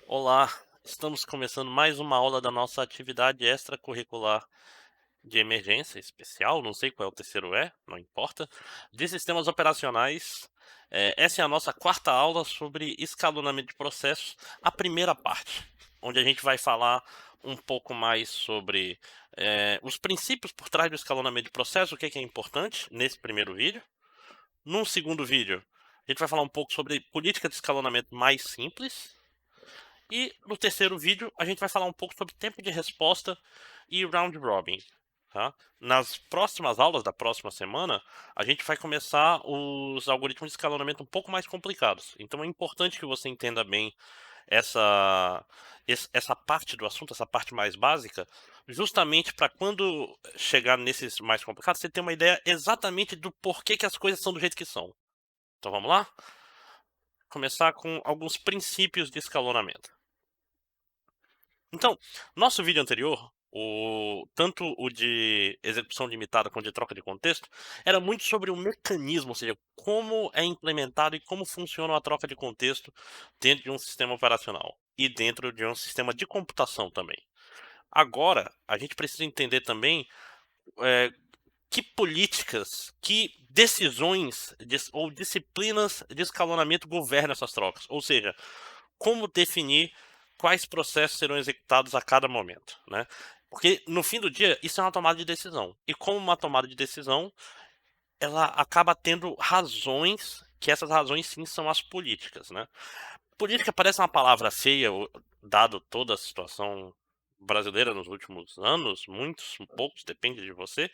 Olá, estamos começando mais uma aula da nossa atividade extracurricular de emergência especial, não sei qual é o terceiro não importa, de sistemas operacionais. Essa é a nossa quarta aula sobre escalonamento de processos, a primeira parte, onde a gente vai falar um pouco mais sobre os princípios por trás do escalonamento de processos, o que é importante nesse primeiro vídeo. Num segundo vídeo, a gente vai falar um pouco sobre política de escalonamento mais simples. E no terceiro vídeo, a gente vai falar um pouco sobre tempo de resposta e round robin. Tá? Nas próximas aulas da próxima semana, a gente vai começar os algoritmos de escalonamento um pouco mais complicados. Então é importante que você entenda bem essa parte do assunto, essa parte mais básica, justamente para quando chegar nesses mais complicados, você ter uma ideia exatamente do porquê que as coisas são do jeito que são. Então vamos lá? Começar com alguns princípios de escalonamento. Então, nosso vídeo anterior, tanto o de execução limitada quanto de troca de contexto, era muito sobre o mecanismo, ou seja, como é implementado e como funciona a troca de contexto dentro de um sistema operacional e dentro de um sistema de computação também. Agora, a gente precisa entender também eh, que políticas, que decisões ou disciplinas de escalonamento governam essas trocas. Ou seja, como definir quais processos serão executados a cada momento, né? Porque no fim do dia, isso é uma tomada de decisão. E como uma tomada de decisão, ela acaba tendo razões, que essas razões sim são as políticas, né? Política parece uma palavra feia, dado toda a situação brasileira nos últimos anos, muitos, poucos, depende de você.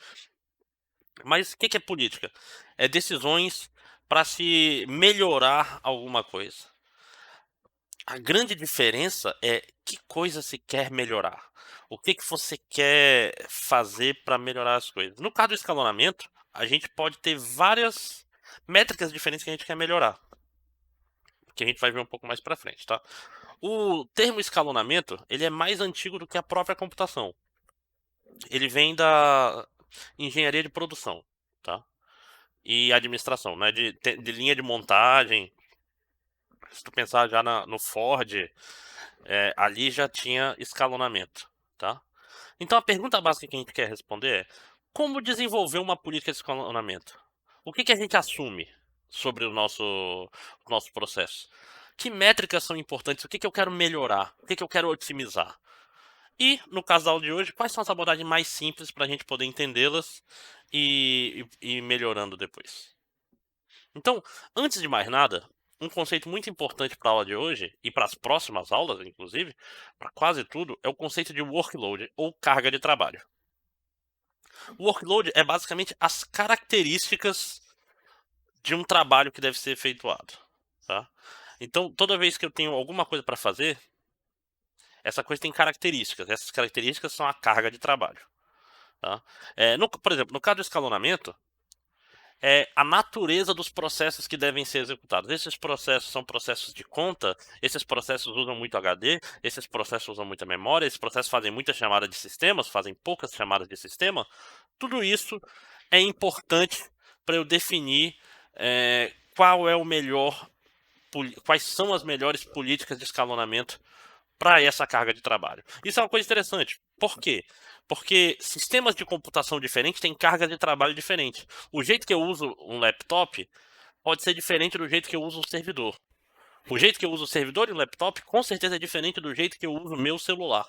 Mas o que é política? É decisões para se melhorar alguma coisa. A grande diferença é que coisa se quer melhorar. O que você quer fazer para melhorar as coisas. No caso do escalonamento, a gente pode ter várias métricas diferentes que a gente quer melhorar, que a gente vai ver um pouco mais para frente, tá? O termo escalonamento, ele é mais antigo do que a própria computação. Ele vem da engenharia de produção, tá? E administração, né? De linha de montagem. Se tu pensar já no Ford, ali já tinha escalonamento, tá? Então a pergunta básica que a gente quer responder é: como desenvolver uma política de escalonamento? O que a gente assume sobre o nosso processo? Que métricas são importantes? O que eu quero melhorar? O que eu quero otimizar? E, no caso da aula de hoje, quais são as abordagens mais simples para a gente poder entendê-las e ir melhorando depois? Então, antes de mais nada, um conceito muito importante para a aula de hoje, e para as próximas aulas, inclusive, para quase tudo, é o conceito de workload, ou carga de trabalho. O workload é basicamente as características de um trabalho que deve ser efetuado. Tá? Então, toda vez que eu tenho alguma coisa para fazer, essa coisa tem características. Essas características são a carga de trabalho. Tá? Por exemplo, no caso do escalonamento, é a natureza dos processos que devem ser executados. Esses processos são processos de conta, esses processos usam muito HD, esses processos usam muita memória, esses processos fazem muitas chamadas de sistemas, fazem poucas chamadas de sistema. Tudo isso é importante para eu definir qual é o melhor, quais são as melhores políticas de escalonamento para essa carga de trabalho. Isso é uma coisa interessante. Por quê? Porque sistemas de computação diferentes têm cargas de trabalho diferentes. O jeito que eu uso um laptop pode ser diferente do jeito que eu uso um servidor. O jeito que eu uso o servidor e o laptop com certeza é diferente do jeito que eu uso o meu celular.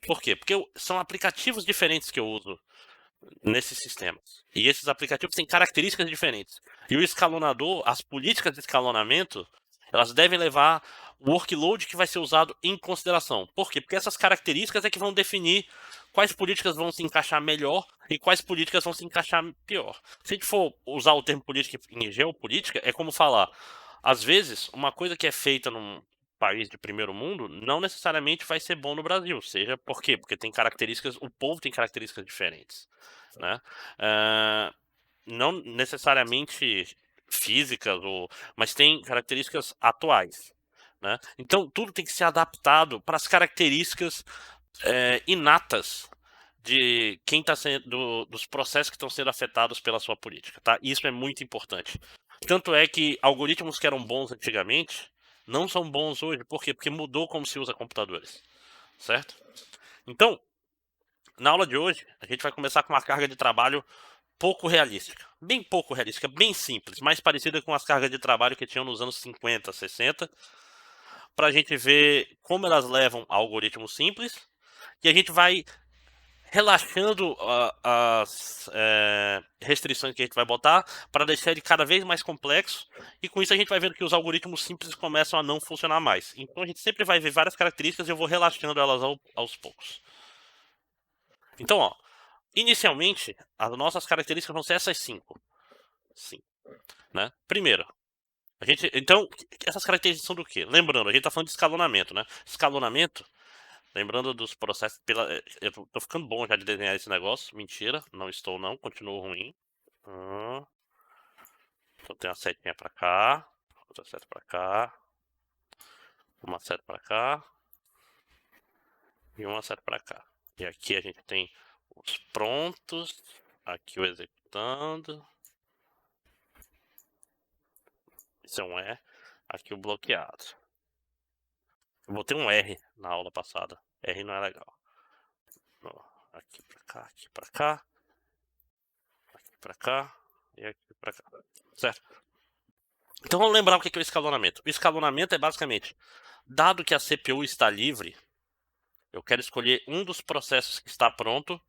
Por quê? Porque são aplicativos diferentes que eu uso nesses sistemas. E esses aplicativos têm características diferentes. E o escalonador, as políticas de escalonamento, elas devem levar o workload que vai ser usado em consideração. Por quê? Porque essas características é que vão definir quais políticas vão se encaixar melhor e quais políticas vão se encaixar pior. Se a gente for usar o termo política em geopolítica, é como falar, às vezes, uma coisa que é feita num país de primeiro mundo não necessariamente vai ser bom no Brasil. Seja por quê? Porque tem características, o povo tem características diferentes, né? Não necessariamente físicas, mas tem características atuais. Né? Então, tudo tem que ser adaptado para as características inatas de quem está sendo, dos processos que estão sendo afetados pela sua política. Tá? Isso é muito importante. Tanto é que algoritmos que eram bons antigamente não são bons hoje. Por quê? Porque mudou como se usa computadores, certo? Então, na aula de hoje, a gente vai começar com uma carga de trabalho pouco realística, bem simples, mais parecida com as cargas de trabalho que tinham nos anos 50, 60, para a gente ver como elas levam a algoritmos simples, e a gente vai relaxando as restrições que a gente vai botar para deixar ele cada vez mais complexo, e com isso a gente vai vendo que os algoritmos simples começam a não funcionar mais. Então a gente sempre vai ver várias características e eu vou relaxando elas aos poucos. Então, ó, inicialmente, as nossas características vão ser essas 5. Sim, né? Primeiro, então, essas características são do quê? Lembrando, a gente tá falando de escalonamento, né? Escalonamento, lembrando dos processos eu tô ficando bom já de desenhar esse negócio. Mentira, não estou não, continuo ruim. Então tem uma setinha pra cá, outra seta pra cá, uma seta pra cá e uma seta pra cá. E aqui a gente tem os prontos, aqui o executando. Isso é um E, aqui o bloqueado. Eu botei um R na aula passada. R não é legal. Aqui pra cá, aqui pra cá, aqui pra cá e aqui pra cá. Certo? Então vamos lembrar o que é o escalonamento. O escalonamento é basicamente, dado que a CPU está livre, eu quero escolher um dos processos que está pronto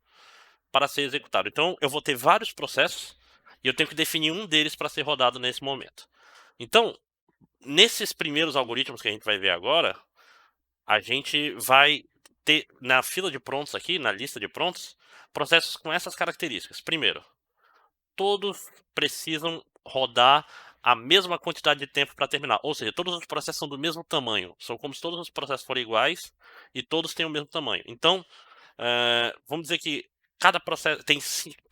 para ser executado. Então eu vou ter vários processos e eu tenho que definir um deles para ser rodado nesse momento. Então, nesses primeiros algoritmos que a gente vai ver agora, a gente vai ter na fila de prontos aqui, na lista de prontos, processos com essas características. Primeiro, todos precisam rodar a mesma quantidade de tempo para terminar. Ou seja, todos os processos são do mesmo tamanho. São como se todos os processos forem iguais e todos têm o mesmo tamanho. Então, vamos dizer que cada processo tem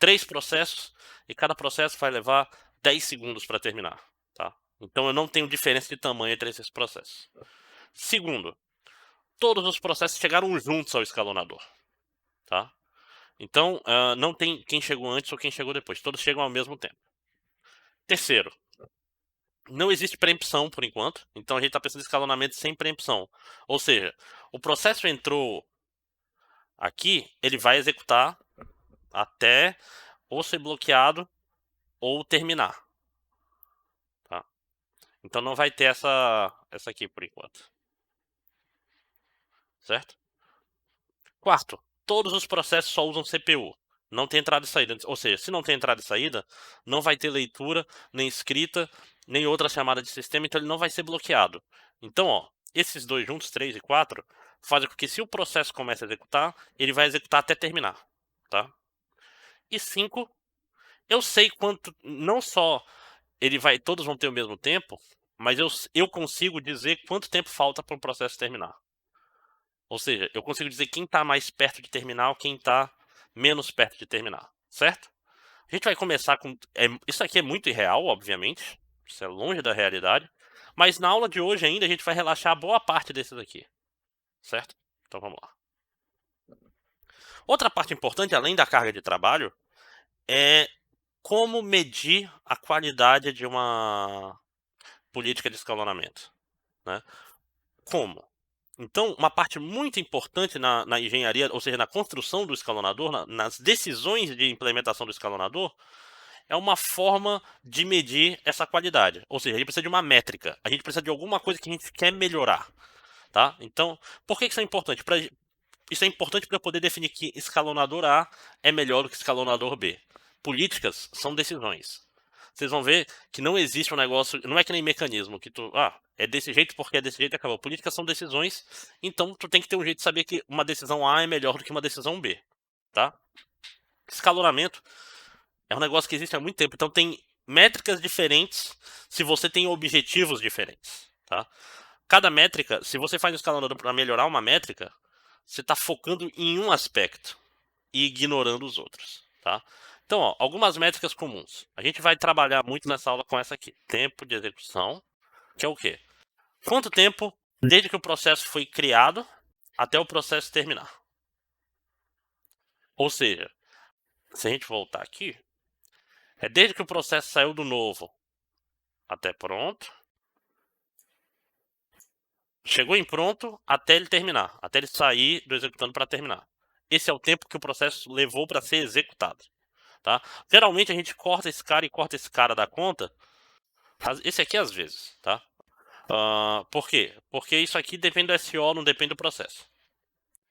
3 processos e cada processo vai levar 10 segundos para terminar. Tá? Então, eu não tenho diferença de tamanho entre esses processos. Segundo, todos os processos chegaram juntos ao escalonador. Tá? Então, não tem quem chegou antes ou quem chegou depois. Todos chegam ao mesmo tempo. Terceiro, não existe preempção por enquanto. Então, a gente está pensando em escalonamento sem preempção. Ou seja, o processo entrou aqui, ele vai executar até ou ser bloqueado ou terminar. Tá? Então, não vai ter essa aqui por enquanto. Certo? Quarto, todos os processos só usam CPU. Não tem entrada e saída. Ou seja, se não tem entrada e saída, não vai ter leitura, nem escrita, nem outra chamada de sistema, então ele não vai ser bloqueado. Então, ó, esses dois juntos, 3 e 4, fazem com que se o processo começa a executar, ele vai executar até terminar. Tá? E 5, eu sei quanto, não só todos vão ter o mesmo tempo, mas eu consigo dizer quanto tempo falta para o processo terminar. Ou seja, eu consigo dizer quem está mais perto de terminar ou quem está menos perto de terminar, certo? A gente vai começar com... isso aqui é muito irreal, obviamente. Isso é longe da realidade. Mas na aula de hoje ainda a gente vai relaxar boa parte desses aqui, certo? Então vamos lá. Outra parte importante, além da carga de trabalho, é como medir a qualidade de uma política de escalonamento, né? Como? Então, uma parte muito importante na engenharia, ou seja, na construção do escalonador, nas decisões de implementação do escalonador, é uma forma de medir essa qualidade. Ou seja, a gente precisa de uma métrica, a gente precisa de alguma coisa que a gente quer melhorar. Tá? Então, por que isso é importante? Isso é importante para poder definir que escalonador A é melhor do que escalonador B. Políticas são decisões. Vocês vão ver que não existe um negócio, não é que nem mecanismo, que é desse jeito porque é desse jeito e acabou. Políticas são decisões, então tu tem que ter um jeito de saber que uma decisão A é melhor do que uma decisão B, tá? Escalonamento é um negócio que existe há muito tempo, então tem métricas diferentes se você tem objetivos diferentes, tá? Cada métrica, se você faz um escalonador para melhorar uma métrica, você está focando em um aspecto e ignorando os outros, tá? Então, ó, algumas métricas comuns. A gente vai trabalhar muito nessa aula com essa aqui. Tempo de execução, que é o quê? Quanto tempo desde que o processo foi criado até o processo terminar? Ou seja, se a gente voltar aqui, é desde que o processo saiu do novo até pronto, Chegou em pronto até ele terminar, até ele sair do executando para terminar. Esse é o tempo que o processo levou para ser executado, tá? Geralmente a gente corta esse cara e corta esse cara da conta, esse aqui às vezes, tá? Por quê? Porque isso aqui depende do SO, não depende do processo,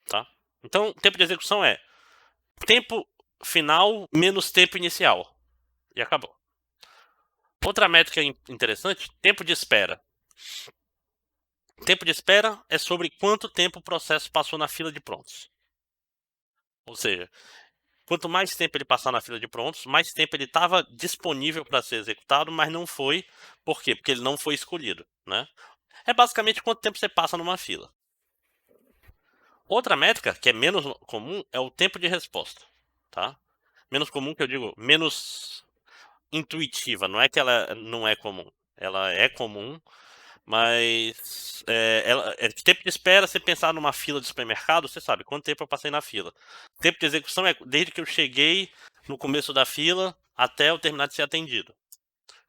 tá? Então, tempo de execução é tempo final menos tempo inicial. E acabou. Outra métrica interessante, tempo de espera. Tempo de espera é sobre quanto tempo o processo passou na fila de prontos. Ou seja, quanto mais tempo ele passar na fila de prontos, mais tempo ele estava disponível para ser executado, mas não foi. Por quê? Porque ele não foi escolhido, né? É basicamente quanto tempo você passa numa fila. Outra métrica, que é menos comum, é o tempo de resposta, tá? Menos comum que eu digo, menos intuitiva. Não é que ela não é comum. Ela é comum, mas tempo de espera, você pensar numa fila de supermercado, você sabe quanto tempo eu passei na fila. Tempo de execução é desde que eu cheguei no começo da fila até eu terminar de ser atendido.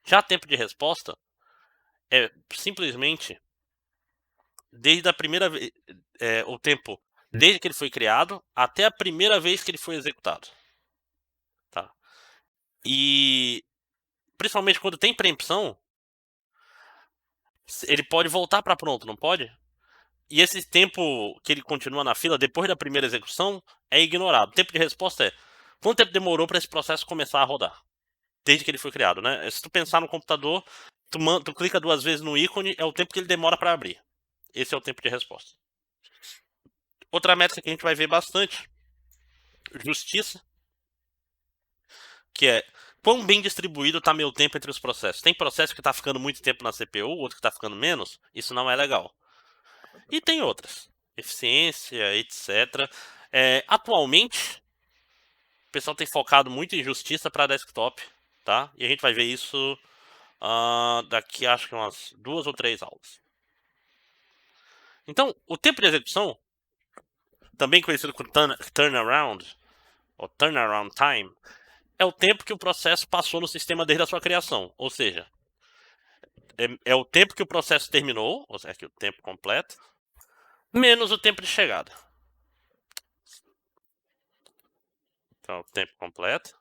Já tempo de resposta é simplesmente desde a primeira vez, o tempo desde que ele foi criado até a primeira vez que ele foi executado, tá? E principalmente quando tem preempção, ele pode voltar para pronto, não pode? E esse tempo que ele continua na fila depois da primeira execução é ignorado. O tempo de resposta é quanto tempo demorou para esse processo começar a rodar, desde que ele foi criado, né? Se tu pensar no computador, tu clica 2 vezes no ícone, é o tempo que ele demora para abrir. Esse é o tempo de resposta. Outra métrica que a gente vai ver bastante, justiça, que é quão bem distribuído está meu tempo entre os processos. Tem processo que está ficando muito tempo na CPU, outro que está ficando menos, isso não é legal. E tem outras, eficiência, etc. Atualmente, o pessoal tem focado muito em justiça para desktop, tá? E a gente vai ver isso daqui, acho que umas 2 ou 3 aulas. Então, o tempo de execução, também conhecido como turnaround, ou turnaround time, é o tempo que o processo passou no sistema desde a sua criação. Ou seja, é o tempo que o processo terminou, ou seja, aqui o tempo completo, menos o tempo de chegada. Então, o tempo completo,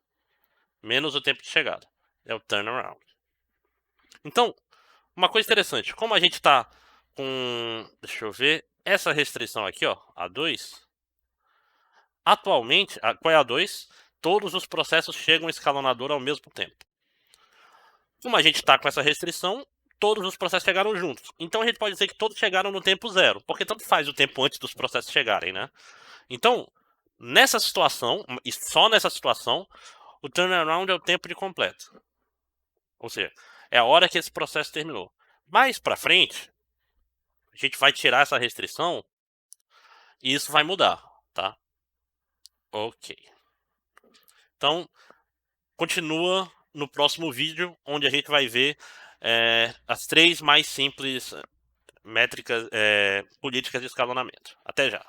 menos o tempo de chegada. É o turnaround. Então, uma coisa interessante, como a gente está com, deixa eu ver, essa restrição aqui, ó, A2, atualmente, qual é a A2? Todos os processos chegam ao escalonador ao mesmo tempo. Como a gente está com essa restrição, todos os processos chegaram juntos. Então a gente pode dizer que todos chegaram no tempo zero, porque tanto faz o tempo antes dos processos chegarem, né? Então, nessa situação, e só nessa situação, o turnaround é o tempo de completo. Ou seja, é a hora que esse processo terminou. Mais para frente, a gente vai tirar essa restrição e isso vai mudar, tá? Ok. Então, continua no próximo vídeo, onde a gente vai ver as 3 mais simples métricas, políticas de escalonamento. Até já.